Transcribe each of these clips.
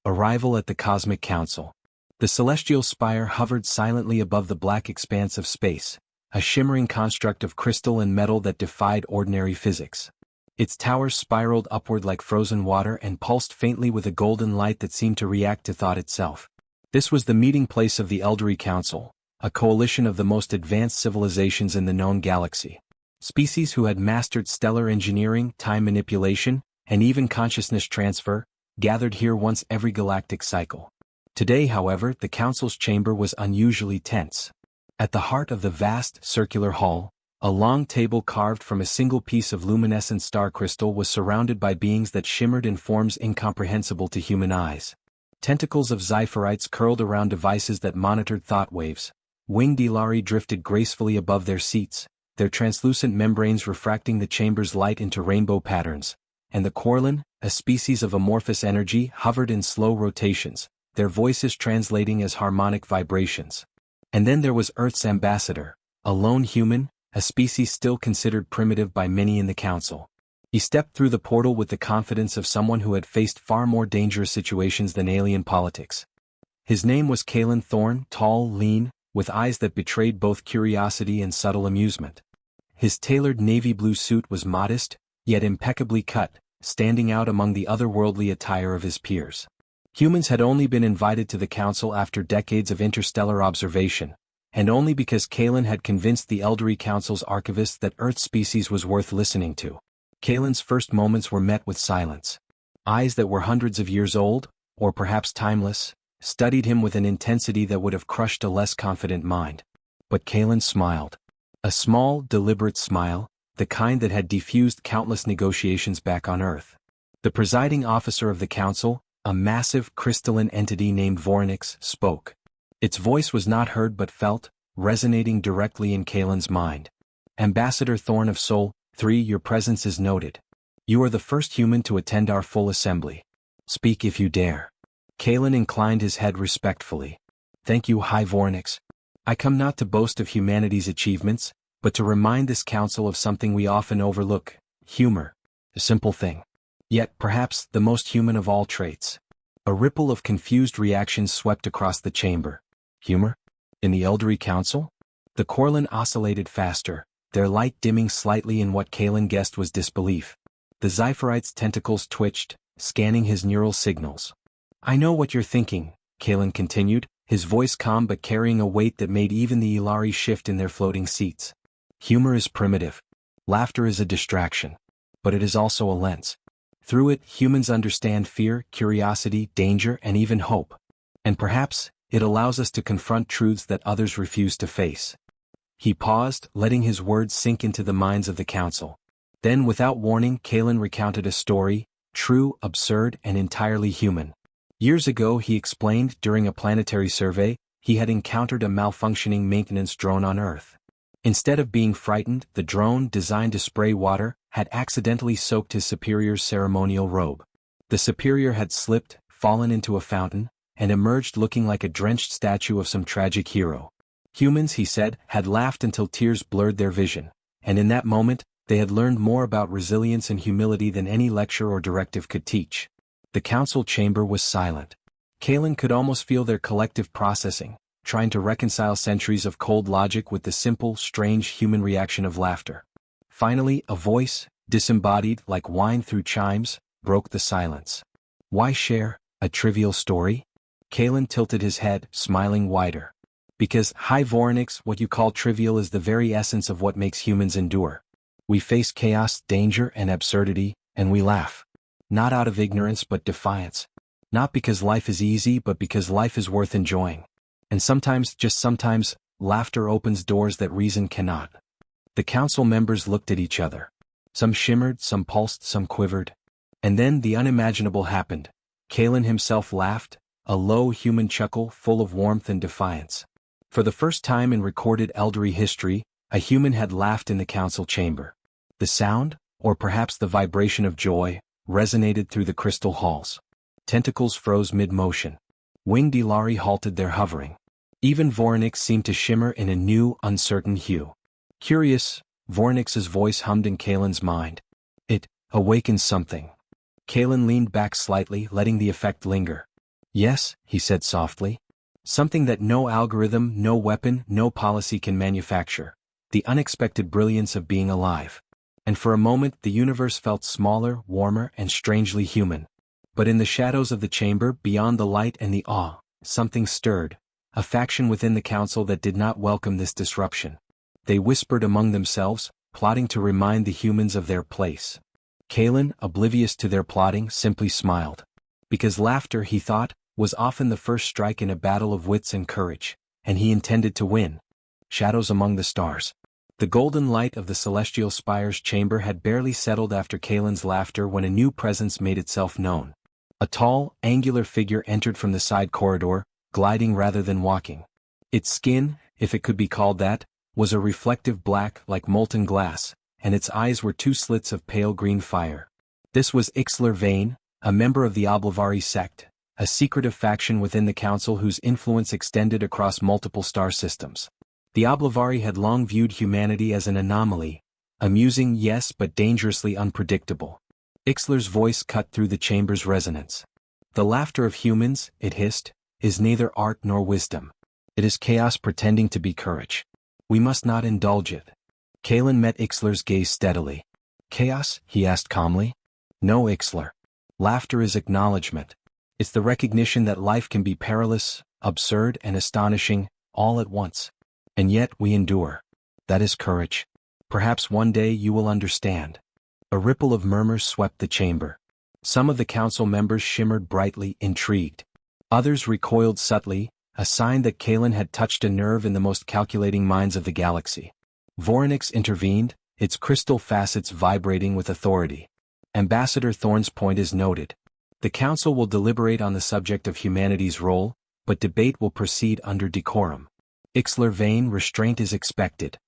Arrival at the Cosmic Council. The celestial spire hovered silently above the black expanse of space, a shimmering construct of crystal and metal that defied ordinary physics. Its towers spiraled upward like frozen water and pulsed faintly with a golden light that seemed to react to thought itself. This was the meeting place of the Elderly Council, a coalition of the most advanced civilizations in the known galaxy. Species who had mastered stellar engineering, time manipulation, and even consciousness transfer, gathered here once every galactic cycle. Today, however, the Council's chamber was unusually tense. At the heart of the vast, circular hall, a long table carved from a single piece of luminescent star crystal was surrounded by beings that shimmered in forms incomprehensible to human eyes. Tentacles of Zyphorites curled around devices that monitored thought waves. Winged Ilari drifted gracefully above their seats, their translucent membranes refracting the chamber's light into rainbow patterns. And the Corlin, a species of amorphous energy, hovered in slow rotations, their voices translating as harmonic vibrations. And then there was Earth's ambassador, a lone human, a species still considered primitive by many in the Council. He stepped through the portal with the confidence of someone who had faced far more dangerous situations than alien politics. His name was Kalen Thorne, tall, lean, with eyes that betrayed both curiosity and subtle amusement. His tailored navy blue suit was modest, yet impeccably cut, standing out among the otherworldly attire of his peers. Humans had only been invited to the Council after decades of interstellar observation, and only because Kalen had convinced the Elderly Council's archivist that Earth species was worth listening to. Kalen's first moments were met with silence. Eyes that were hundreds of years old, or perhaps timeless, studied him with an intensity that would have crushed a less confident mind. But Kalen smiled. A small, deliberate smile, the kind that had defused countless negotiations back on Earth. The presiding officer of the Council, a massive crystalline entity named Voronix, spoke. Its voice was not heard but felt, resonating directly in Kalen's mind. Ambassador Thorne of Sol 3, your presence is noted. You are the first human to attend our full assembly. Speak if you dare. Kalen inclined his head respectfully. Thank you, High Voronix. I come not to boast of humanity's achievements, but to remind this Council of something we often overlook: humor. A simple thing. Yet perhaps the most human of all traits. A ripple of confused reactions swept across the chamber. Humor? In the Elderly Council? The Corlin oscillated faster, their light dimming slightly in what Kalen guessed was disbelief. The Zyphorite's tentacles twitched, scanning his neural signals. I know what you're thinking, Kalen continued, his voice calm but carrying a weight that made even the Ilari shift in their floating seats. Humor is primitive. Laughter is a distraction. But it is also a lens. Through it, humans understand fear, curiosity, danger, and even hope. And perhaps, it allows us to confront truths that others refuse to face. He paused, letting his words sink into the minds of the Council. Then, without warning, Kalen recounted a story, true, absurd, and entirely human. Years ago, he explained, during a planetary survey, he had encountered a malfunctioning maintenance drone on Earth. Instead of being frightened, the drone, designed to spray water, had accidentally soaked his superior's ceremonial robe. The superior had slipped, fallen into a fountain, and emerged looking like a drenched statue of some tragic hero. Humans, he said, had laughed until tears blurred their vision, and in that moment, they had learned more about resilience and humility than any lecture or directive could teach. The Council chamber was silent. Kalen could almost feel their collective processing, trying to reconcile centuries of cold logic with the simple, strange human reaction of laughter. Finally, a voice, disembodied like wine through chimes, broke the silence. Why share a trivial story? Kalen tilted his head, smiling wider. Because, High Voronix, what you call trivial is the very essence of what makes humans endure. We face chaos, danger, and absurdity, and we laugh. Not out of ignorance but defiance. Not because life is easy but because life is worth enjoying. And sometimes, just sometimes, laughter opens doors that reason cannot. The Council members looked at each other. Some shimmered, some pulsed, some quivered. And then the unimaginable happened. Kalen himself laughed, a low human chuckle full of warmth and defiance. For the first time in recorded Elderly history, a human had laughed in the Council chamber. The sound, or perhaps the vibration of joy, resonated through the crystal halls. Tentacles froze mid-motion. Winged Ilari halted their hovering. Even Voronix seemed to shimmer in a new, uncertain hue. Curious, Voronix's voice hummed in Kalen's mind. It awakens something. Kalen leaned back slightly, letting the effect linger. Yes, he said softly. Something that no algorithm, no weapon, no policy can manufacture. The unexpected brilliance of being alive. And for a moment the universe felt smaller, warmer, and strangely human. But in the shadows of the chamber, beyond the light and the awe, something stirred, a faction within the council that did not welcome this disruption. They whispered among themselves, plotting to remind the humans of their place. Kalen, oblivious to their plotting, simply smiled. Because laughter, he thought, was often the first strike in a battle of wits and courage, and he intended to win. Shadows among the stars. The golden light of the celestial spire's chamber had barely settled after Kalen's laughter when a new presence made itself known. A tall, angular figure entered from the side corridor, gliding rather than walking. Its skin, if it could be called that, was a reflective black like molten glass, and its eyes were two slits of pale green fire. This was Ixler Vane, a member of the Oblavari sect, a secretive faction within the council whose influence extended across multiple star systems. The Oblavari had long viewed humanity as an anomaly, amusing yes but dangerously unpredictable. Ixler's voice cut through the chamber's resonance. The laughter of humans, it hissed, is neither art nor wisdom. It is chaos pretending to be courage. We must not indulge it. Kalen met Ixler's gaze steadily. Chaos? He asked calmly. No, Ixler. Laughter is acknowledgement. It's the recognition that life can be perilous, absurd, and astonishing, all at once. And yet we endure. That is courage. Perhaps one day you will understand. A ripple of murmurs swept the chamber. Some of the council members shimmered brightly, intrigued. Others recoiled subtly, a sign that Kalen had touched a nerve in the most calculating minds of the galaxy. Voronix intervened, its crystal facets vibrating with authority. Ambassador Thorn's point is noted. The council will deliberate on the subject of humanity's role, but debate will proceed under decorum. Ixler Vane, restraint is expected.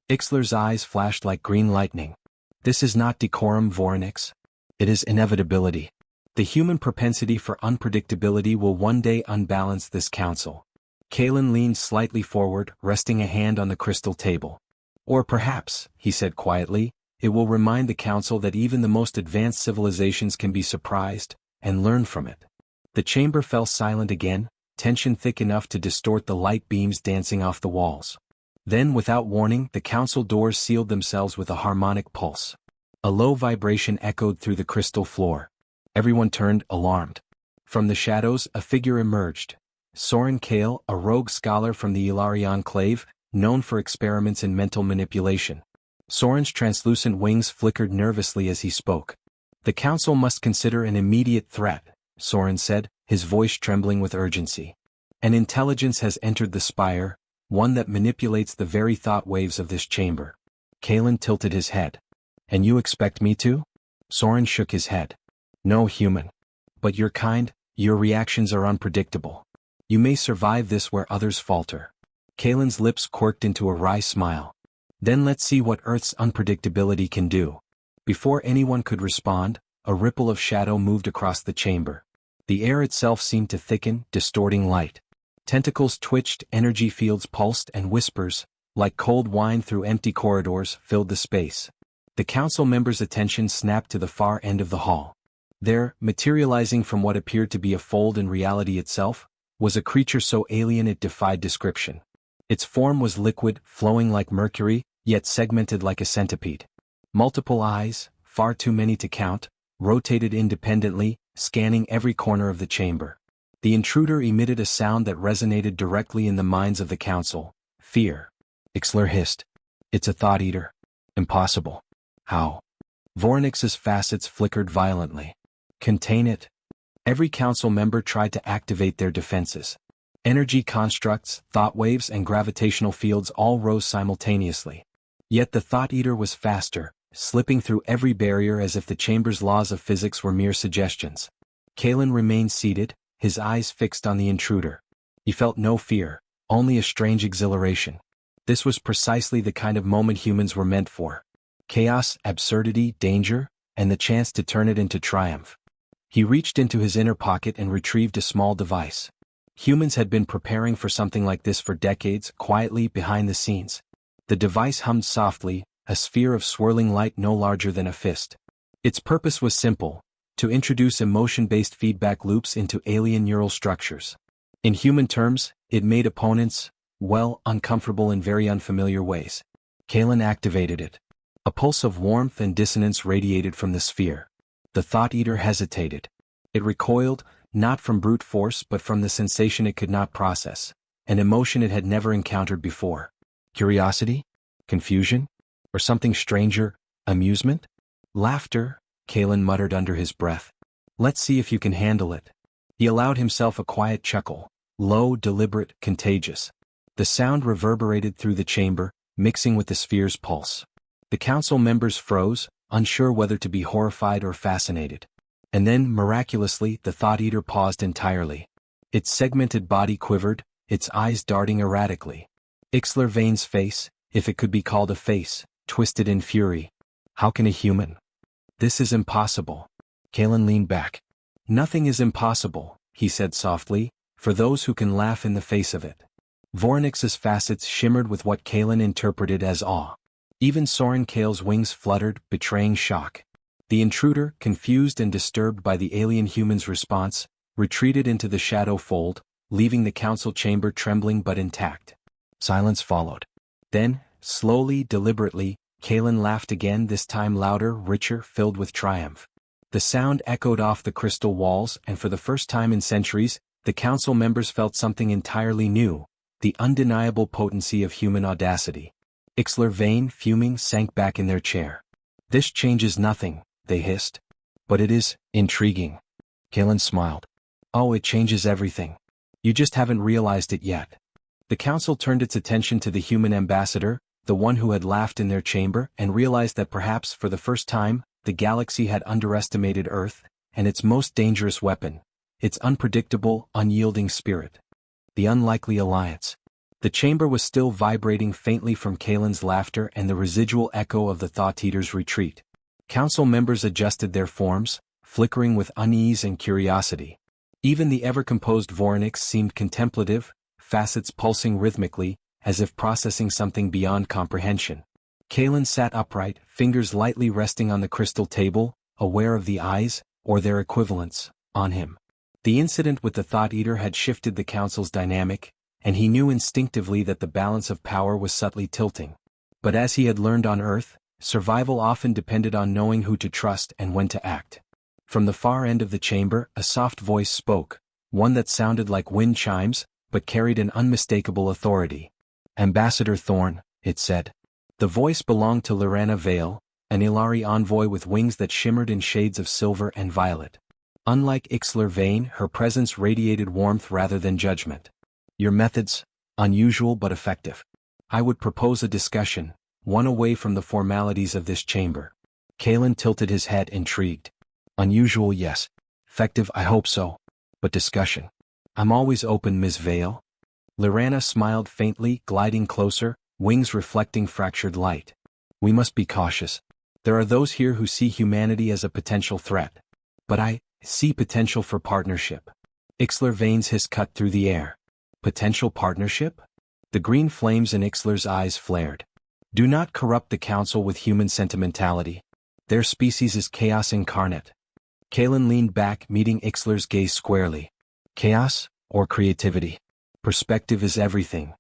Ixler's eyes flashed like green lightning. This is not decorum, Voronix. It is inevitability. The human propensity for unpredictability will one day unbalance this council. Kalen leaned slightly forward, resting a hand on the crystal table. Or perhaps, he said quietly, it will remind the council that even the most advanced civilizations can be surprised, and learn from it. The chamber fell silent again, tension thick enough to distort the light beams dancing off the walls. Then, without warning, the council doors sealed themselves with a harmonic pulse. A low vibration echoed through the crystal floor. Everyone turned, alarmed. From the shadows, a figure emerged. Soren Kale, a rogue scholar from the Ilari Enclave, known for experiments in mental manipulation. Soren's translucent wings flickered nervously as he spoke. The council must consider an immediate threat, Soren said, his voice trembling with urgency. An intelligence has entered the spire, one that manipulates the very thought waves of this chamber. Kalen tilted his head. And you expect me to? Soren shook his head. No, human. But your kind, your reactions are unpredictable. You may survive this where others falter. Kalen's lips quirked into a wry smile. Then let's see what Earth's unpredictability can do. Before anyone could respond, a ripple of shadow moved across the chamber. The air itself seemed to thicken, distorting light. Tentacles twitched, energy fields pulsed, and whispers, like cold wine through empty corridors, filled the space. The council members' attention snapped to the far end of the hall. There, materializing from what appeared to be a fold in reality itself, was a creature so alien it defied description. Its form was liquid, flowing like mercury, yet segmented like a centipede. Multiple eyes, far too many to count, rotated independently, scanning every corner of the chamber. The intruder emitted a sound that resonated directly in the minds of the council. Fear. Ixler hissed. It's a thought eater. Impossible. How? Voronix's facets flickered violently. Contain it. Every council member tried to activate their defenses. Energy constructs, thought waves, and gravitational fields all rose simultaneously. Yet the thought eater was faster, slipping through every barrier as if the chamber's laws of physics were mere suggestions. Kalen remained seated, his eyes fixed on the intruder. He felt no fear, only a strange exhilaration. This was precisely the kind of moment humans were meant for. Chaos, absurdity, danger, and the chance to turn it into triumph. He reached into his inner pocket and retrieved a small device. Humans had been preparing for something like this for decades, quietly behind the scenes. The device hummed softly, a sphere of swirling light no larger than a fist. Its purpose was simple: to introduce emotion-based feedback loops into alien neural structures. In human terms, it made opponents, well, uncomfortable in very unfamiliar ways. Kalen activated it. A pulse of warmth and dissonance radiated from the sphere. The Thought Eater hesitated. It recoiled, not from brute force but from the sensation it could not process, an emotion it had never encountered before. Curiosity? Confusion? Or something stranger, amusement? Laughter, Kalen muttered under his breath. Let's see if you can handle it. He allowed himself a quiet chuckle, low, deliberate, contagious. The sound reverberated through the chamber, mixing with the sphere's pulse. The council members froze, unsure whether to be horrified or fascinated. And then, miraculously, the Thought Eater paused entirely. Its segmented body quivered, its eyes darting erratically. Ixler Vane's face, if it could be called a face, twisted in fury. How can a human? This is impossible. Kalen leaned back. Nothing is impossible, he said softly, for those who can laugh in the face of it. Voronix's facets shimmered with what Kalen interpreted as awe. Even Soren Kale's wings fluttered, betraying shock. The intruder, confused and disturbed by the alien human's response, retreated into the shadow fold, leaving the council chamber trembling but intact. Silence followed. Then, slowly, deliberately, Kalen laughed again, this time louder, richer, filled with triumph. The sound echoed off the crystal walls, and for the first time in centuries, the council members felt something entirely new, the undeniable potency of human audacity. Ixler Vane, fuming, sank back in their chair. This changes nothing, they hissed. But it is intriguing. Kalen smiled. Oh, it changes everything. You just haven't realized it yet. The council turned its attention to the human ambassador, the one who had laughed in their chamber, and realized that perhaps for the first time, the galaxy had underestimated Earth, and its most dangerous weapon, its unpredictable, unyielding spirit. The unlikely alliance. The chamber was still vibrating faintly from Kalen's laughter and the residual echo of the Thought Eater's retreat. Council members adjusted their forms, flickering with unease and curiosity. Even the ever-composed Voronix seemed contemplative, facets pulsing rhythmically, as if processing something beyond comprehension. Kalen sat upright, fingers lightly resting on the crystal table, aware of the eyes, or their equivalents, on him. The incident with the Thought Eater had shifted the council's dynamic, and he knew instinctively that the balance of power was subtly tilting. But as he had learned on Earth, survival often depended on knowing who to trust and when to act. From the far end of the chamber, a soft voice spoke, one that sounded like wind chimes, but carried an unmistakable authority. Ambassador Thorn, it said. The voice belonged to Lorana Vale, an Ilari envoy with wings that shimmered in shades of silver and violet. Unlike Ixler Vane, her presence radiated warmth rather than judgment. Your methods, unusual but effective. I would propose a discussion, one away from the formalities of this chamber. Kalen tilted his head, intrigued. Unusual, yes. Effective, I hope so. But discussion. I'm always open, Ms. Vale. Lorana smiled faintly, gliding closer, wings reflecting fractured light. We must be cautious. There are those here who see humanity as a potential threat. But I see potential for partnership. Ixler Vane's hiss cut through the air. Potential partnership? The green flames in Ixler's eyes flared. Do not corrupt the council with human sentimentality. Their species is chaos incarnate. Kalen leaned back, meeting Ixler's gaze squarely. Chaos, or creativity? Perspective is everything.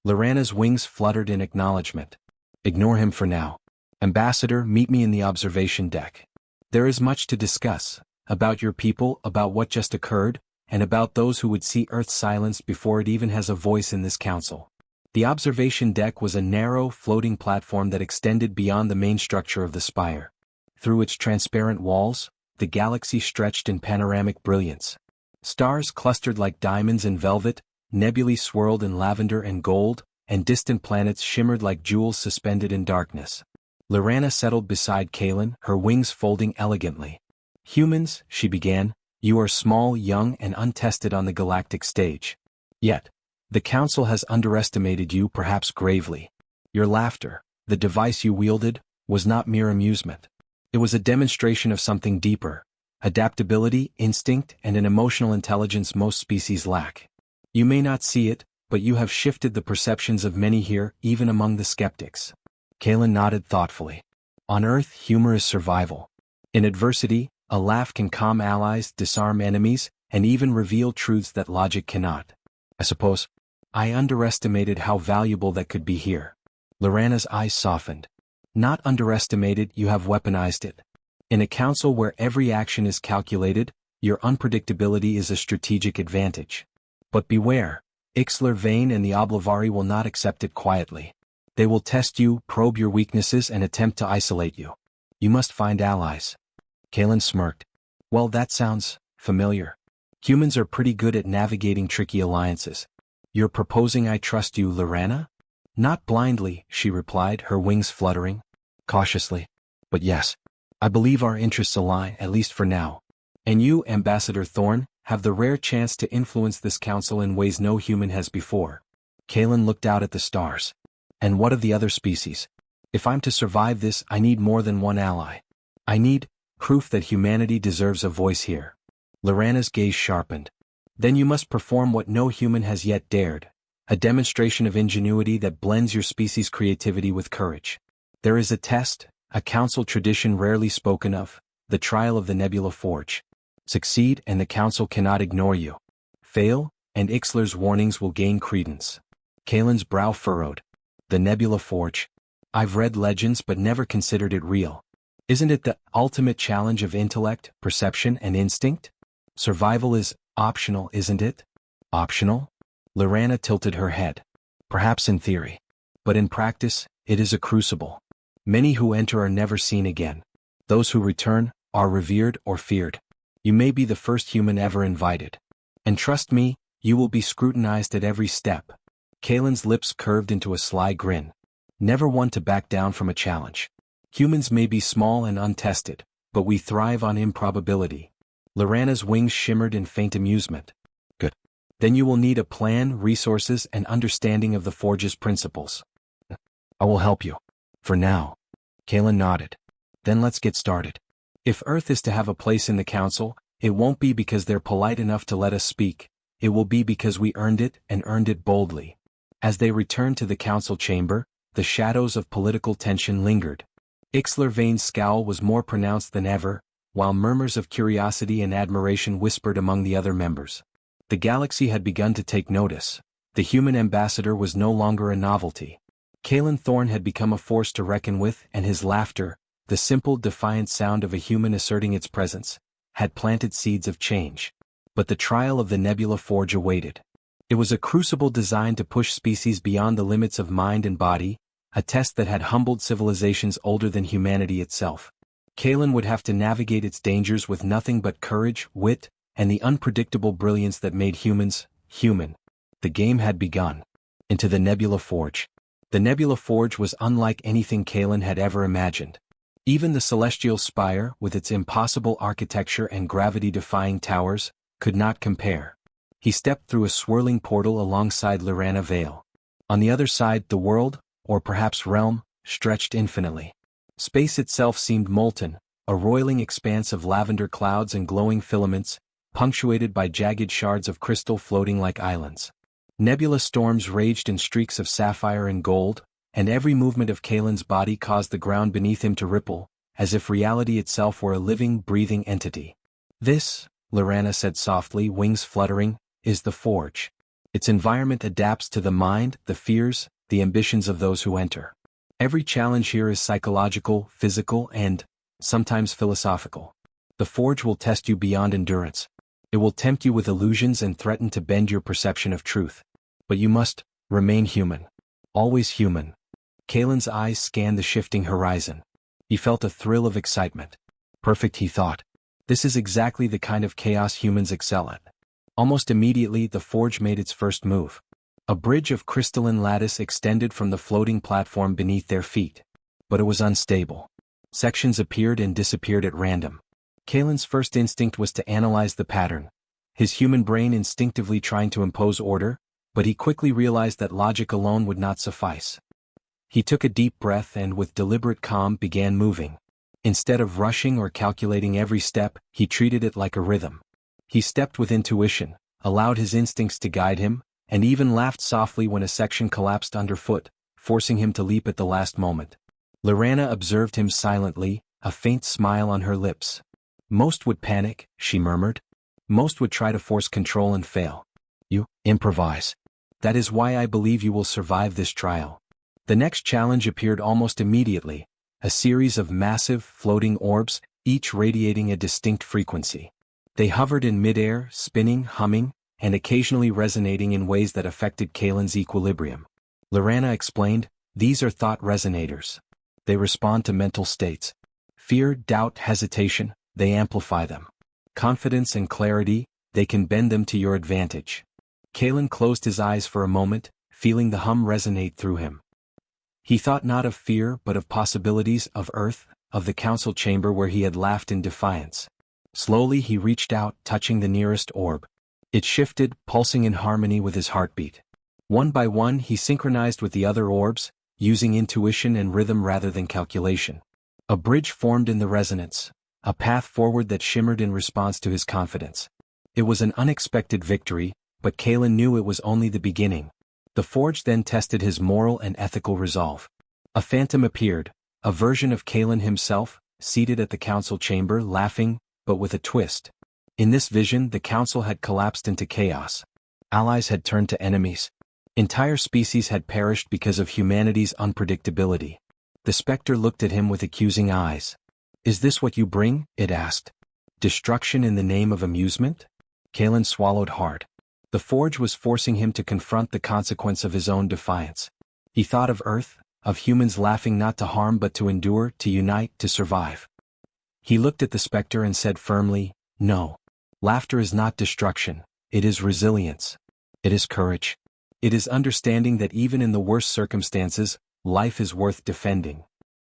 Lorana's wings fluttered in acknowledgement. Ignore him for now. Ambassador, meet me in the observation deck. There is much to discuss, about your people, about what just occurred, and about those who would see Earth silenced before it even has a voice in this council. The observation deck was a narrow, floating platform that extended beyond the main structure of the spire. Through its transparent walls, the galaxy stretched in panoramic brilliance. Stars clustered like diamonds in velvet, nebulae swirled in lavender and gold, and distant planets shimmered like jewels suspended in darkness. Lorana settled beside Kalen, her wings folding elegantly. Humans, she began, you are small, young, and untested on the galactic stage. Yet, the Council has underestimated you, perhaps gravely. Your laughter, the device you wielded, was not mere amusement. It was a demonstration of something deeper, adaptability, instinct, and an emotional intelligence most species lack. You may not see it, but you have shifted the perceptions of many here, even among the skeptics. Kalen nodded thoughtfully. On Earth, humor is survival. In adversity, A laugh can calm allies, disarm enemies, and even reveal truths that logic cannot. I suppose I underestimated how valuable that could be here. Lorana's eyes softened. Not underestimated, you have weaponized it. In a council where every action is calculated, your unpredictability is a strategic advantage. But beware, Ixler Vane and the Oblavari will not accept it quietly. They will test you, probe your weaknesses, and attempt to isolate you. You must find allies. Kalen smirked. Well, that sounds familiar. Humans are pretty good at navigating tricky alliances. You're proposing I trust you, Lorana? Not blindly, she replied, her wings fluttering. Cautiously. But yes, I believe our interests align, at least for now. And you, Ambassador Thorne, have the rare chance to influence this council in ways no human has before. Kalen looked out at the stars. And what of the other species? If I'm to survive this, I need more than one ally. I need proof that humanity deserves a voice here. Lorana's gaze sharpened. Then you must perform what no human has yet dared, a demonstration of ingenuity that blends your species' creativity with courage. There is a test, a council tradition rarely spoken of, the trial of the Nebula Forge. Succeed and the council cannot ignore you. Fail, and Ixler's warnings will gain credence. Kalen's brow furrowed. The Nebula Forge. I've read legends but never considered it real. Isn't it the ultimate challenge of intellect, perception, and instinct? Survival is optional, isn't it? Optional? Lorana tilted her head. Perhaps in theory. But in practice, it is a crucible. Many who enter are never seen again. Those who return are revered or feared. You may be the first human ever invited. And trust me, you will be scrutinized at every step. Kalen's lips curved into a sly grin. Never one to back down from a challenge. Humans may be small and untested, but we thrive on improbability. Lorana's wings shimmered in faint amusement. Good. Then you will need a plan, resources, and understanding of the Forge's principles. I will help you. For now. Kalen nodded. Then let's get started. If Earth is to have a place in the Council, it won't be because they're polite enough to let us speak, it will be because we earned it and earned it boldly. As they returned to the Council chamber, the shadows of political tension lingered. Ixler Vane's scowl was more pronounced than ever, while murmurs of curiosity and admiration whispered among the other members. The galaxy had begun to take notice. The human ambassador was no longer a novelty. Kalen Thorne had become a force to reckon with, and his laughter, the simple, defiant sound of a human asserting its presence, had planted seeds of change. But the trial of the Nebula Forge awaited. It was a crucible designed to push species beyond the limits of mind and body, a test that had humbled civilizations older than humanity itself. Kalen would have to navigate its dangers with nothing but courage, wit, and the unpredictable brilliance that made humans human. The game had begun. Into the Nebula Forge. The Nebula Forge was unlike anything Kalen had ever imagined. Even the celestial spire, with its impossible architecture and gravity-defying towers, could not compare. He stepped through a swirling portal alongside Lorana Vale. On the other side, the world, or perhaps realm, stretched infinitely. Space itself seemed molten, a roiling expanse of lavender clouds and glowing filaments, punctuated by jagged shards of crystal floating like islands. Nebula storms raged in streaks of sapphire and gold, and every movement of Kalen's body caused the ground beneath him to ripple, as if reality itself were a living, breathing entity. This, Lorana said softly, wings fluttering, is the Forge. Its environment adapts to the mind, the fears, the ambitions of those who enter. Every challenge here is psychological, physical, and, sometimes philosophical. The Forge will test you beyond endurance. It will tempt you with illusions and threaten to bend your perception of truth. But you must remain human. Always human. Kalen's eyes scanned the shifting horizon. He felt a thrill of excitement. Perfect, he thought. This is exactly the kind of chaos humans excel at. Almost immediately, the Forge made its first move. A bridge of crystalline lattice extended from the floating platform beneath their feet. But it was unstable. Sections appeared and disappeared at random. Kalen's first instinct was to analyze the pattern, his human brain instinctively trying to impose order, but he quickly realized that logic alone would not suffice. He took a deep breath and with deliberate calm began moving. Instead of rushing or calculating every step, he treated it like a rhythm. He stepped with intuition, allowed his instincts to guide him, and even laughed softly when a section collapsed underfoot, forcing him to leap at the last moment. Lorana observed him silently, a faint smile on her lips. Most would panic, she murmured. Most would try to force control and fail. You improvise. That is why I believe you will survive this trial. The next challenge appeared almost immediately, a series of massive, floating orbs, each radiating a distinct frequency. They hovered in midair, spinning, humming, and occasionally resonating in ways that affected Kalen's equilibrium. Lorana explained, these are thought resonators. They respond to mental states. Fear, doubt, hesitation, they amplify them. Confidence and clarity, they can bend them to your advantage. Kalen closed his eyes for a moment, feeling the hum resonate through him. He thought not of fear but of possibilities, of Earth, of the council chamber where he had laughed in defiance. Slowly he reached out, touching the nearest orb. It shifted, pulsing in harmony with his heartbeat. One by one he synchronized with the other orbs, using intuition and rhythm rather than calculation. A bridge formed in the resonance, a path forward that shimmered in response to his confidence. It was an unexpected victory, but Kalen knew it was only the beginning. The forge then tested his moral and ethical resolve. A phantom appeared, a version of Kalen himself, seated at the council chamber, laughing, but with a twist. In this vision, the council had collapsed into chaos. Allies had turned to enemies. Entire species had perished because of humanity's unpredictability. The specter looked at him with accusing eyes. Is this what you bring? It asked. Destruction in the name of amusement? Kalen swallowed hard. The forge was forcing him to confront the consequence of his own defiance. He thought of Earth, of humans laughing not to harm but to endure, to unite, to survive. He looked at the specter and said firmly, no. Laughter is not destruction, it is resilience. It is courage. It is understanding that even in the worst circumstances, life is worth defending.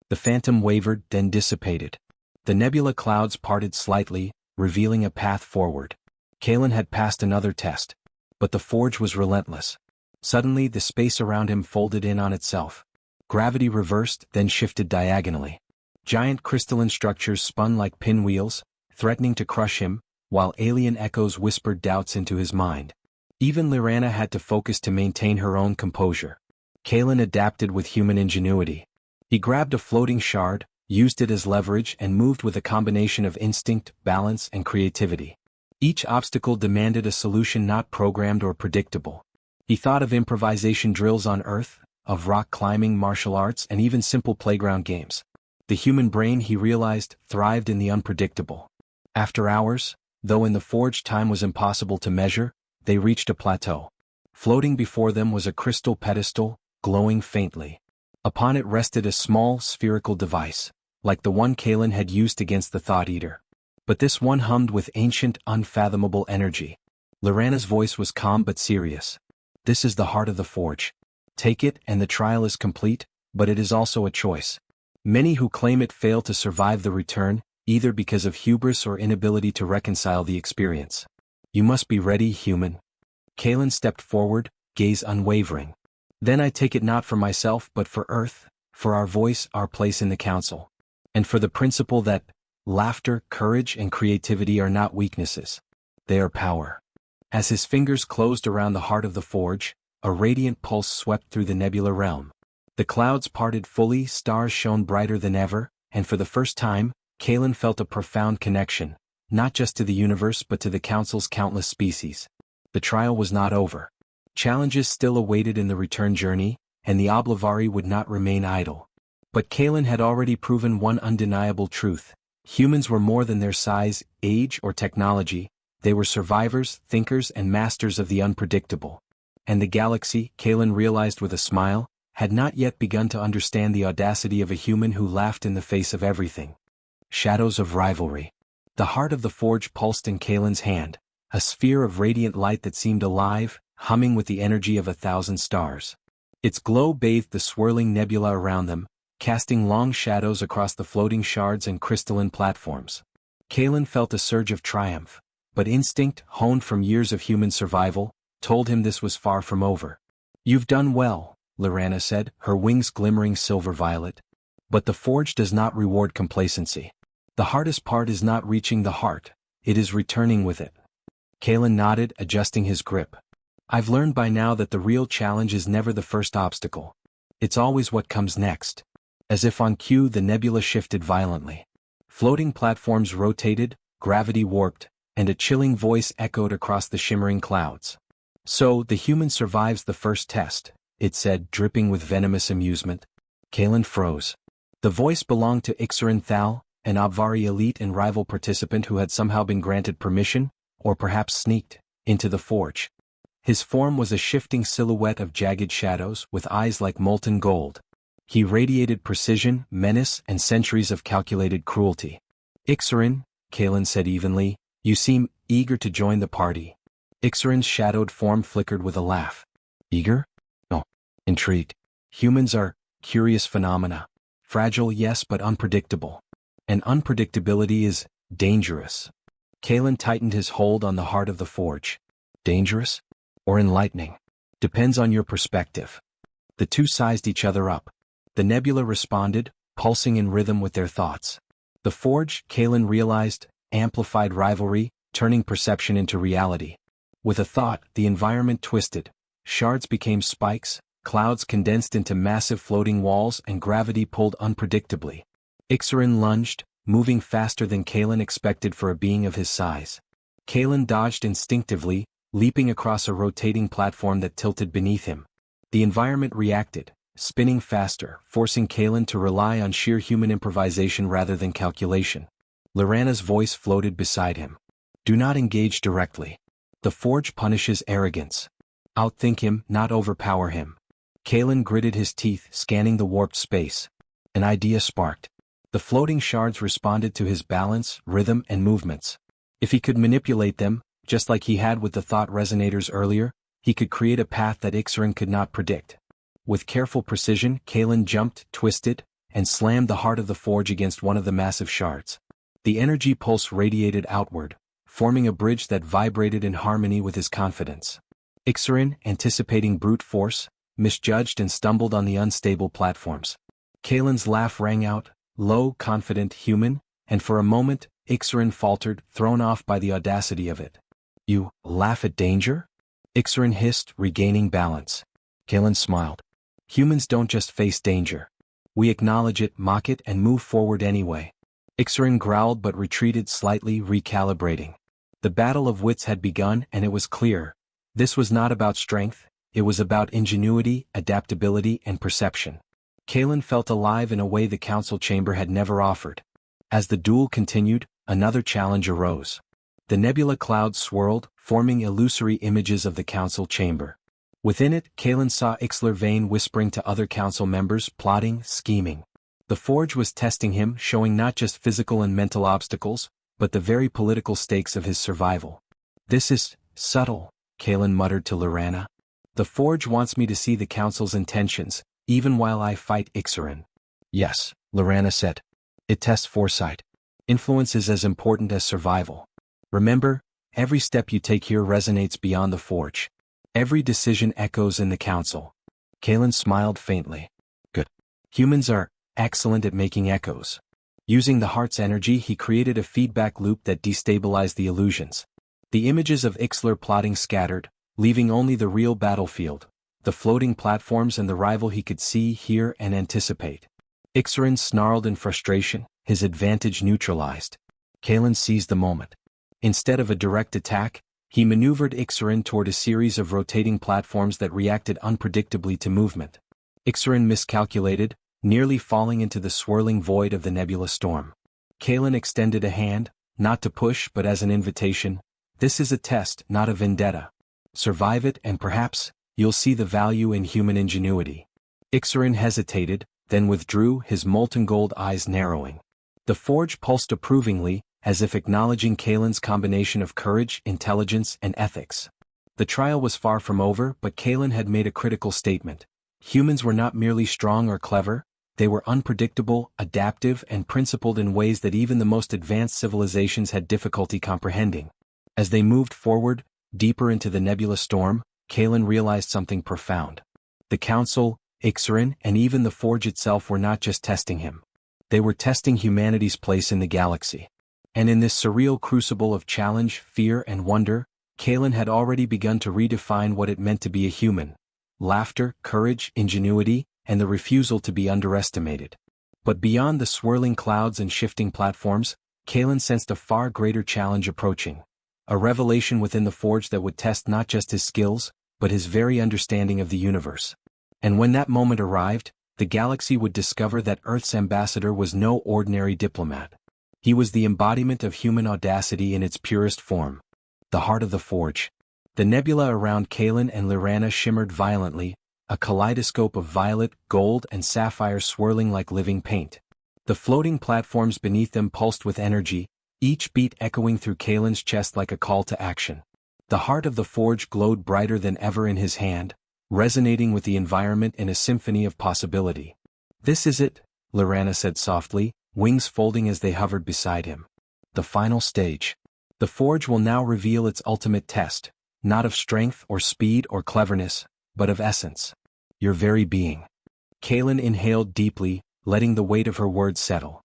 The phantom wavered, then dissipated. The nebula clouds parted slightly, revealing a path forward. Kalen had passed another test. But the forge was relentless. Suddenly the space around him folded in on itself. Gravity reversed, then shifted diagonally. Giant crystalline structures spun like pinwheels, threatening to crush him, while alien echoes whispered doubts into his mind. Even Lorana had to focus to maintain her own composure. Kalen adapted with human ingenuity. He grabbed a floating shard, used it as leverage and moved with a combination of instinct, balance, and creativity. Each obstacle demanded a solution not programmed or predictable. He thought of improvisation drills on Earth, of rock climbing, martial arts, and even simple playground games. The human brain, he realized, thrived in the unpredictable. After hours, though in the forge time was impossible to measure, they reached a plateau. Floating before them was a crystal pedestal, glowing faintly. Upon it rested a small, spherical device, like the one Kalen had used against the Thought Eater. But this one hummed with ancient, unfathomable energy. Lorana's voice was calm but serious. This is the heart of the forge. Take it and the trial is complete, but it is also a choice. Many who claim it fail to survive the return, either because of hubris or inability to reconcile the experience. You must be ready, human. Kalen stepped forward, gaze unwavering. Then I take it not for myself but for Earth, for our voice, our place in the council. And for the principle that laughter, courage, and creativity are not weaknesses. They are power. As his fingers closed around the heart of the forge, a radiant pulse swept through the nebula realm. The clouds parted fully, stars shone brighter than ever, and for the first time, Kalen felt a profound connection, not just to the universe but to the council's countless species. The trial was not over. Challenges still awaited in the return journey, and the Oblivari would not remain idle. But Kalen had already proven one undeniable truth. Humans were more than their size, age, or technology. They were survivors, thinkers, and masters of the unpredictable. And the galaxy, Kalen realized with a smile, had not yet begun to understand the audacity of a human who laughed in the face of everything. Shadows of rivalry. The heart of the forge pulsed in Kalen's hand, a sphere of radiant light that seemed alive, humming with the energy of 1,000 stars. Its glow bathed the swirling nebula around them, casting long shadows across the floating shards and crystalline platforms. Kalen felt a surge of triumph, but instinct, honed from years of human survival, told him this was far from over. You've done well, Lorana said, her wings glimmering silver-violet. But the forge does not reward complacency. The hardest part is not reaching the heart, it is returning with it. Kalen nodded, adjusting his grip. I've learned by now that the real challenge is never the first obstacle. It's always what comes next. As if on cue, the nebula shifted violently. Floating platforms rotated, gravity warped, and a chilling voice echoed across the shimmering clouds. "So, the human survives the first test," it said, dripping with venomous amusement. Kalen froze. The voice belonged to Ixarin Thal, an Obvari elite and rival participant who had somehow been granted permission, or perhaps sneaked, into the forge. His form was a shifting silhouette of jagged shadows with eyes like molten gold. He radiated precision, menace, and centuries of calculated cruelty. "Ixarin," Kalen said evenly, "you seem eager to join the party." Ixarin's shadowed form flickered with a laugh. "Eager? No. Intrigued. Humans are curious phenomena. Fragile, yes, but unpredictable. And unpredictability is dangerous." Kalen tightened his hold on the heart of the forge. "Dangerous? Or enlightening? Depends on your perspective." The two sized each other up. The nebula responded, pulsing in rhythm with their thoughts. The forge, Kalen realized, amplified rivalry, turning perception into reality. With a thought, the environment twisted. Shards became spikes, clouds condensed into massive floating walls, and gravity pulled unpredictably. Ixarin lunged, moving faster than Kalen expected for a being of his size. Kalen dodged instinctively, leaping across a rotating platform that tilted beneath him. The environment reacted, spinning faster, forcing Kalen to rely on sheer human improvisation rather than calculation. Lorana's voice floated beside him. "Do not engage directly. The forge punishes arrogance. Outthink him, not overpower him." Kalen gritted his teeth, scanning the warped space. An idea sparked. The floating shards responded to his balance, rhythm, and movements. If he could manipulate them, just like he had with the thought resonators earlier, he could create a path that Ixarin could not predict. With careful precision, Kalen jumped, twisted, and slammed the heart of the forge against one of the massive shards. The energy pulse radiated outward, forming a bridge that vibrated in harmony with his confidence. Ixarin, anticipating brute force, misjudged and stumbled on the unstable platforms. Kalen's laugh rang out, low, confident, human, and for a moment, Ixarin faltered, thrown off by the audacity of it. "You laugh at danger?" Ixarin hissed, regaining balance. Kalen smiled. "Humans don't just face danger. We acknowledge it, mock it, and move forward anyway." Ixarin growled but retreated slightly, recalibrating. The battle of wits had begun, and it was clear. This was not about strength, it was about ingenuity, adaptability, and perception. Kalen felt alive in a way the council chamber had never offered. As the duel continued, another challenge arose. The nebula clouds swirled, forming illusory images of the council chamber. Within it, Kalen saw Ixler Vane whispering to other council members, plotting, scheming. The forge was testing him, showing not just physical and mental obstacles, but the very political stakes of his survival. "This is subtle," Kalen muttered to Lorana. "The forge wants me to see the council's intentions, even while I fight Ixarin." "Yes," Lorana said. "It tests foresight. Influence is as important as survival. Remember, every step you take here resonates beyond the forge. Every decision echoes in the council." Kalen smiled faintly. "Good. Humans are excellent at making echoes." Using the heart's energy, he created a feedback loop that destabilized the illusions. The images of Ixler plotting scattered, leaving only the real battlefield, the floating platforms and the rival he could see, hear, and anticipate. Ixarin snarled in frustration, his advantage neutralized. Kalen seized the moment. Instead of a direct attack, he maneuvered Ixarin toward a series of rotating platforms that reacted unpredictably to movement. Ixarin miscalculated, nearly falling into the swirling void of the nebula storm. Kalen extended a hand, not to push but as an invitation. "This is a test, not a vendetta. Survive it and perhaps, you'll see the value in human ingenuity." Ixarin hesitated, then withdrew, his molten gold eyes narrowing. The forge pulsed approvingly, as if acknowledging Kalen's combination of courage, intelligence, and ethics. The trial was far from over, but Kalen had made a critical statement. Humans were not merely strong or clever, they were unpredictable, adaptive, and principled in ways that even the most advanced civilizations had difficulty comprehending. As they moved forward, deeper into the nebula storm, Kalen realized something profound. The council, Ixarin, and even the forge itself were not just testing him. They were testing humanity's place in the galaxy. And in this surreal crucible of challenge, fear, and wonder, Kalen had already begun to redefine what it meant to be a human. Laughter, courage, ingenuity, and the refusal to be underestimated. But beyond the swirling clouds and shifting platforms, Kalen sensed a far greater challenge approaching. A revelation within the forge that would test not just his skills, but his very understanding of the universe. And when that moment arrived, the galaxy would discover that Earth's ambassador was no ordinary diplomat. He was the embodiment of human audacity in its purest form. The heart of the forge. The nebula around Kalen and Lyrana shimmered violently, a kaleidoscope of violet, gold, and sapphire swirling like living paint. The floating platforms beneath them pulsed with energy, each beat echoing through Kalen's chest like a call to action. The heart of the forge glowed brighter than ever in his hand, resonating with the environment in a symphony of possibility. "This is it," Lyrana said softly, wings folding as they hovered beside him. "The final stage. The forge will now reveal its ultimate test, not of strength or speed or cleverness, but of essence. Your very being." Kalen inhaled deeply, letting the weight of her words settle.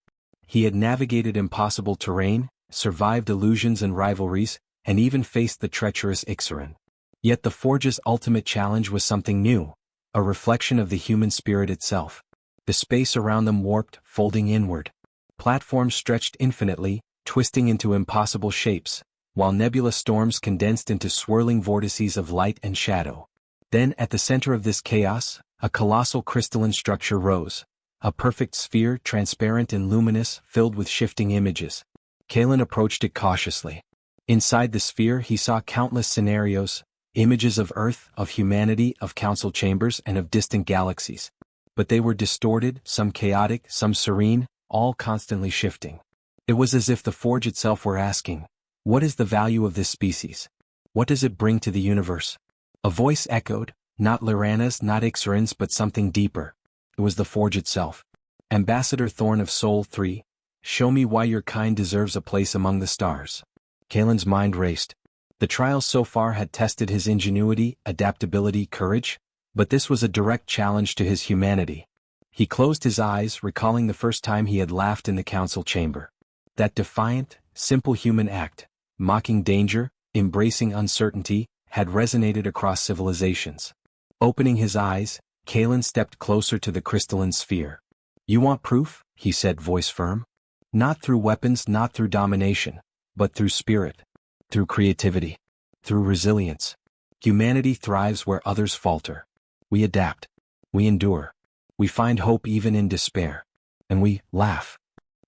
He had navigated impossible terrain, survived illusions and rivalries, and even faced the treacherous Ixalan. Yet the forge's ultimate challenge was something new, a reflection of the human spirit itself. The space around them warped, folding inward. Platforms stretched infinitely, twisting into impossible shapes, while nebula storms condensed into swirling vortices of light and shadow. Then at the center of this chaos, a colossal crystalline structure rose, a perfect sphere, transparent and luminous, filled with shifting images. Kalen approached it cautiously. Inside the sphere he saw countless scenarios, images of Earth, of humanity, of council chambers, and of distant galaxies. But they were distorted, some chaotic, some serene, all constantly shifting. It was as if the forge itself were asking, "What is the value of this species? What does it bring to the universe?" A voice echoed, not Lyrana's, not Ixaran's, but something deeper. It was the forge itself. "Ambassador Thorn of Soul 3, show me why your kind deserves a place among the stars." Kalen's mind raced. The trials so far had tested his ingenuity, adaptability, courage, but this was a direct challenge to his humanity. He closed his eyes, recalling the first time he had laughed in the council chamber. That defiant, simple human act, mocking danger, embracing uncertainty, had resonated across civilizations. Opening his eyes, Kalen stepped closer to the crystalline sphere. "You want proof?" he said, voice firm. "Not through weapons, not through domination, but through spirit, through creativity, through resilience. Humanity thrives where others falter. We adapt. We endure. We find hope even in despair. And we laugh."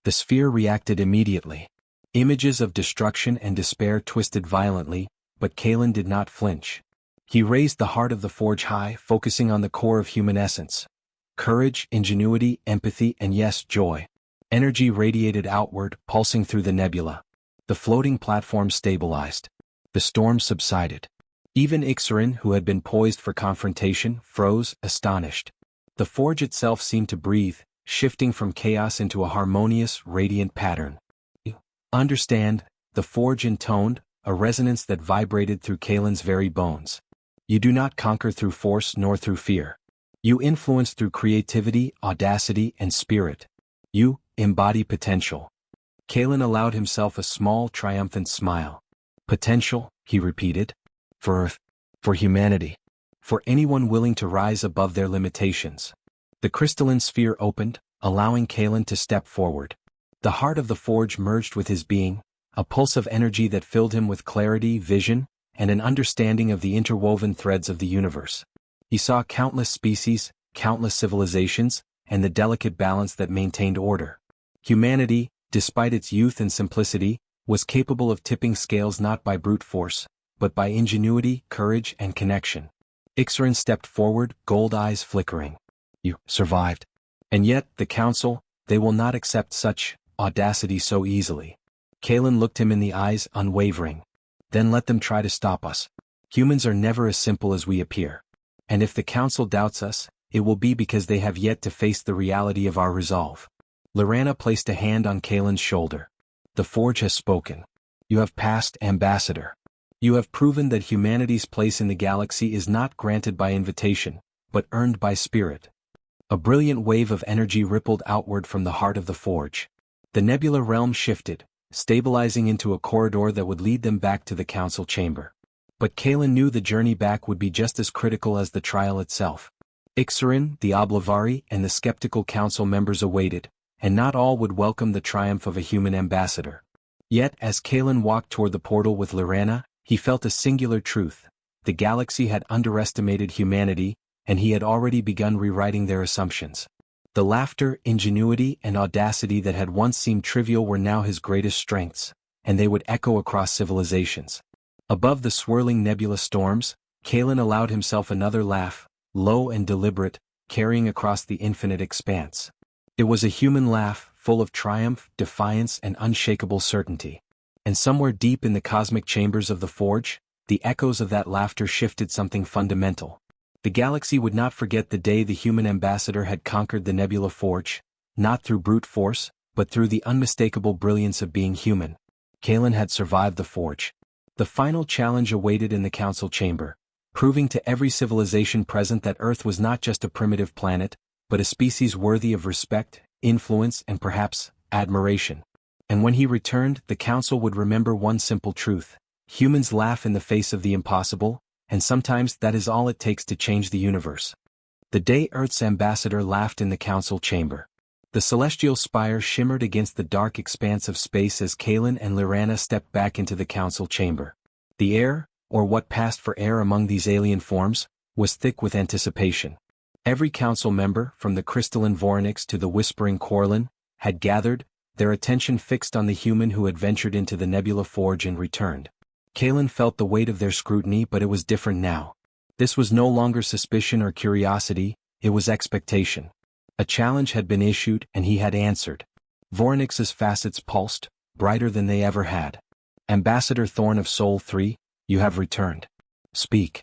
The sphere reacted immediately. Images of destruction and despair twisted violently, but Kalen did not flinch. He raised the heart of the forge high, focusing on the core of human essence. Courage, ingenuity, empathy, and yes, joy. Energy radiated outward, pulsing through the nebula. The floating platform stabilized. The storm subsided. Even Ixaran, who had been poised for confrontation, froze, astonished. The forge itself seemed to breathe, shifting from chaos into a harmonious, radiant pattern. "You understand," the forge intoned, a resonance that vibrated through Kalen's very bones. "You do not conquer through force nor through fear. You influence through creativity, audacity, and spirit. You embody potential." Kalen allowed himself a small, triumphant smile. "Potential," he repeated. "For Earth. For humanity. For anyone willing to rise above their limitations." The crystalline sphere opened, allowing Kalen to step forward. The heart of the forge merged with his being, a pulse of energy that filled him with clarity, vision, and an understanding of the interwoven threads of the universe. He saw countless species, countless civilizations, and the delicate balance that maintained order. Humanity, despite its youth and simplicity, was capable of tipping scales not by brute force, but by ingenuity, courage, and connection. Ixaran stepped forward, gold eyes flickering. "You survived. And yet, the council, they will not accept such audacity so easily." Kalen looked him in the eyes, unwavering. "Then let them try to stop us. Humans are never as simple as we appear. And if the council doubts us, it will be because they have yet to face the reality of our resolve." Lyrana placed a hand on Kalen's shoulder. "The forge has spoken. You have passed, Ambassador. You have proven that humanity's place in the galaxy is not granted by invitation, but earned by spirit." A brilliant wave of energy rippled outward from the heart of the forge. The nebula realm shifted, stabilizing into a corridor that would lead them back to the council chamber. But Kalen knew the journey back would be just as critical as the trial itself. Ixaran, the Oblavari, and the skeptical council members awaited, and not all would welcome the triumph of a human ambassador. Yet, as Kalen walked toward the portal with Lorana, he felt a singular truth. The galaxy had underestimated humanity, and he had already begun rewriting their assumptions. The laughter, ingenuity, and audacity that had once seemed trivial were now his greatest strengths, and they would echo across civilizations. Above the swirling nebula storms, Kalen allowed himself another laugh, low and deliberate, carrying across the infinite expanse. It was a human laugh, full of triumph, defiance, and unshakable certainty. And somewhere deep in the cosmic chambers of the Forge, the echoes of that laughter shifted something fundamental. The galaxy would not forget the day the human ambassador had conquered the Nebula Forge, not through brute force, but through the unmistakable brilliance of being human. Kalen had survived the Forge. The final challenge awaited in the council chamber, proving to every civilization present that Earth was not just a primitive planet, but a species worthy of respect, influence, and perhaps admiration. And when he returned, the council would remember one simple truth: humans laugh in the face of the impossible, and sometimes that is all it takes to change the universe. The day Earth's ambassador laughed in the council chamber. The celestial spire shimmered against the dark expanse of space as Kalen and Lorana stepped back into the council chamber. The air, or what passed for air among these alien forms, was thick with anticipation. Every council member, from the crystalline Voronix to the whispering Corlin, had gathered, their attention fixed on the human who had ventured into the Nebula Forge and returned. Kalen felt the weight of their scrutiny, but it was different now. This was no longer suspicion or curiosity, it was expectation. A challenge had been issued, and he had answered. Voronix's facets pulsed, brighter than they ever had. Ambassador Thorn of Soul 3, you have returned. Speak.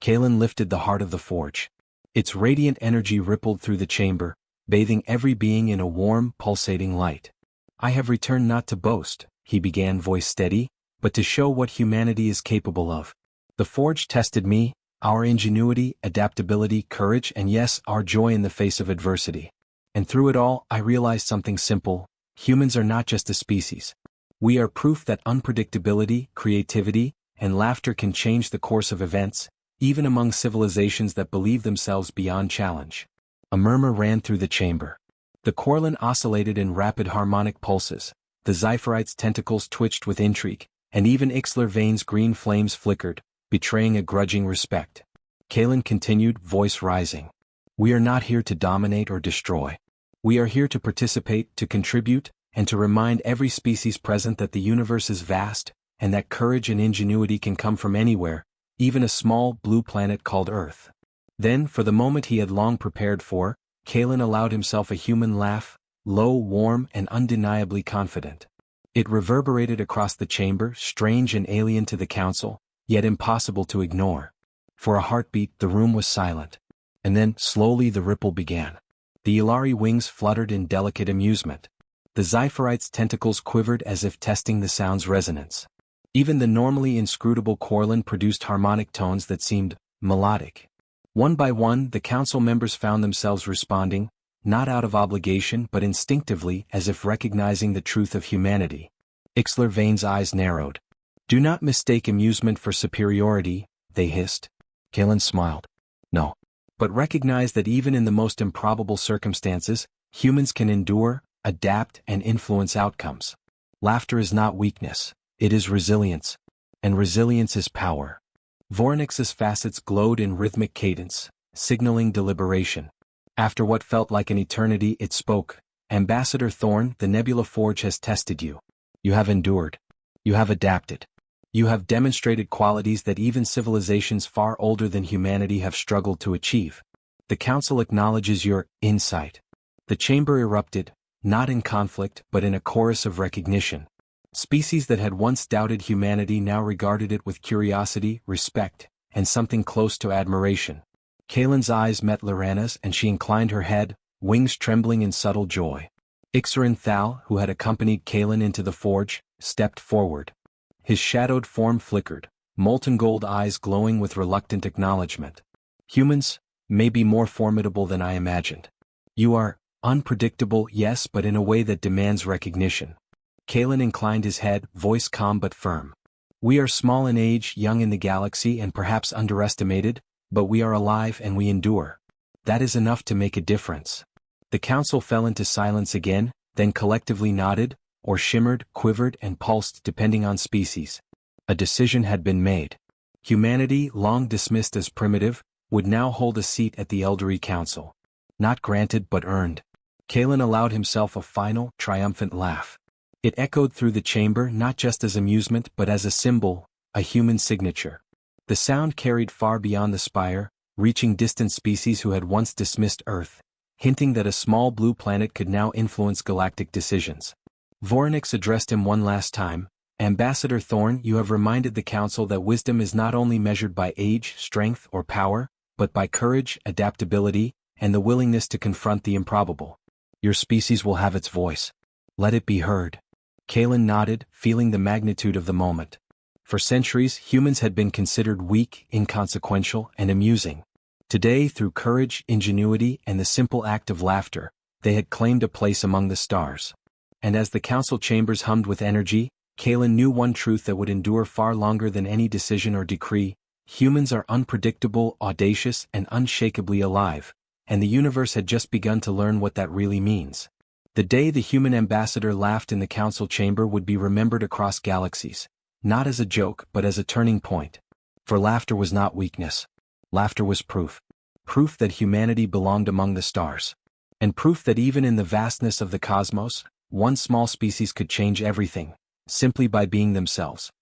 Kalen lifted the heart of the Forge. Its radiant energy rippled through the chamber, bathing every being in a warm, pulsating light. I have returned not to boast, he began, voice steady, but to show what humanity is capable of. The Forge tested me, our ingenuity, adaptability, courage, and yes, our joy in the face of adversity. And through it all, I realized something simple: humans are not just a species. We are proof that unpredictability, creativity, and laughter can change the course of events, even among civilizations that believe themselves beyond challenge. A murmur ran through the chamber. The Corlin oscillated in rapid harmonic pulses, the Zyphorite's tentacles twitched with intrigue, and even Ixler Vane's green flames flickered, betraying a grudging respect. Kalen continued, voice rising. We are not here to dominate or destroy. We are here to participate, to contribute, and to remind every species present that the universe is vast, and that courage and ingenuity can come from anywhere, even a small blue planet called Earth. Then, for the moment he had long prepared for, Kalen allowed himself a human laugh, low, warm, and undeniably confident. It reverberated across the chamber, strange and alien to the council, yet impossible to ignore. For a heartbeat, the room was silent. And then, slowly the ripple began. The Ilari wings fluttered in delicate amusement. The Zyphorite's tentacles quivered as if testing the sound's resonance. Even the normally inscrutable Corlin produced harmonic tones that seemed melodic. One by one, the council members found themselves responding, not out of obligation but instinctively, as if recognizing the truth of humanity. Ixler Vane's eyes narrowed. Do not mistake amusement for superiority, they hissed. Kalen smiled. No. But recognize that even in the most improbable circumstances, humans can endure, adapt, and influence outcomes. Laughter is not weakness. It is resilience. And resilience is power. Voronix's facets glowed in rhythmic cadence, signaling deliberation. After what felt like an eternity, it spoke. Ambassador Thorn, the Nebula Forge has tested you. You have endured. You have adapted. You have demonstrated qualities that even civilizations far older than humanity have struggled to achieve. The Council acknowledges your insight. The chamber erupted, not in conflict but in a chorus of recognition. Species that had once doubted humanity now regarded it with curiosity, respect, and something close to admiration. Kalen's eyes met Lorana's and she inclined her head, wings trembling in subtle joy. Ixarin Thal, who had accompanied Kalen into the forge, stepped forward. His shadowed form flickered, molten gold eyes glowing with reluctant acknowledgement. Humans may be more formidable than I imagined. You are unpredictable, yes, but in a way that demands recognition. Kalen inclined his head, voice calm but firm. We are small in age, young in the galaxy, and perhaps underestimated, but we are alive and we endure. That is enough to make a difference. The council fell into silence again, then collectively nodded, or shimmered, quivered, and pulsed depending on species. A decision had been made. Humanity, long dismissed as primitive, would now hold a seat at the Elderly Council. Not granted but earned. Kalen allowed himself a final, triumphant laugh. It echoed through the chamber not just as amusement but as a symbol, a human signature. The sound carried far beyond the spire, reaching distant species who had once dismissed Earth, hinting that a small blue planet could now influence galactic decisions. Voronix addressed him one last time. Ambassador Thorn, you have reminded the Council that wisdom is not only measured by age, strength, or power, but by courage, adaptability, and the willingness to confront the improbable. Your species will have its voice. Let it be heard. Kalen nodded, feeling the magnitude of the moment. For centuries, humans had been considered weak, inconsequential, and amusing. Today, through courage, ingenuity, and the simple act of laughter, they had claimed a place among the stars. And as the council chambers hummed with energy, Kalen knew one truth that would endure far longer than any decision or decree: humans are unpredictable, audacious, and unshakably alive, and the universe had just begun to learn what that really means. The day the human ambassador laughed in the council chamber would be remembered across galaxies, not as a joke but as a turning point. For laughter was not weakness. Laughter was proof. Proof that humanity belonged among the stars. And proof that even in the vastness of the cosmos, one small species could change everything, simply by being themselves.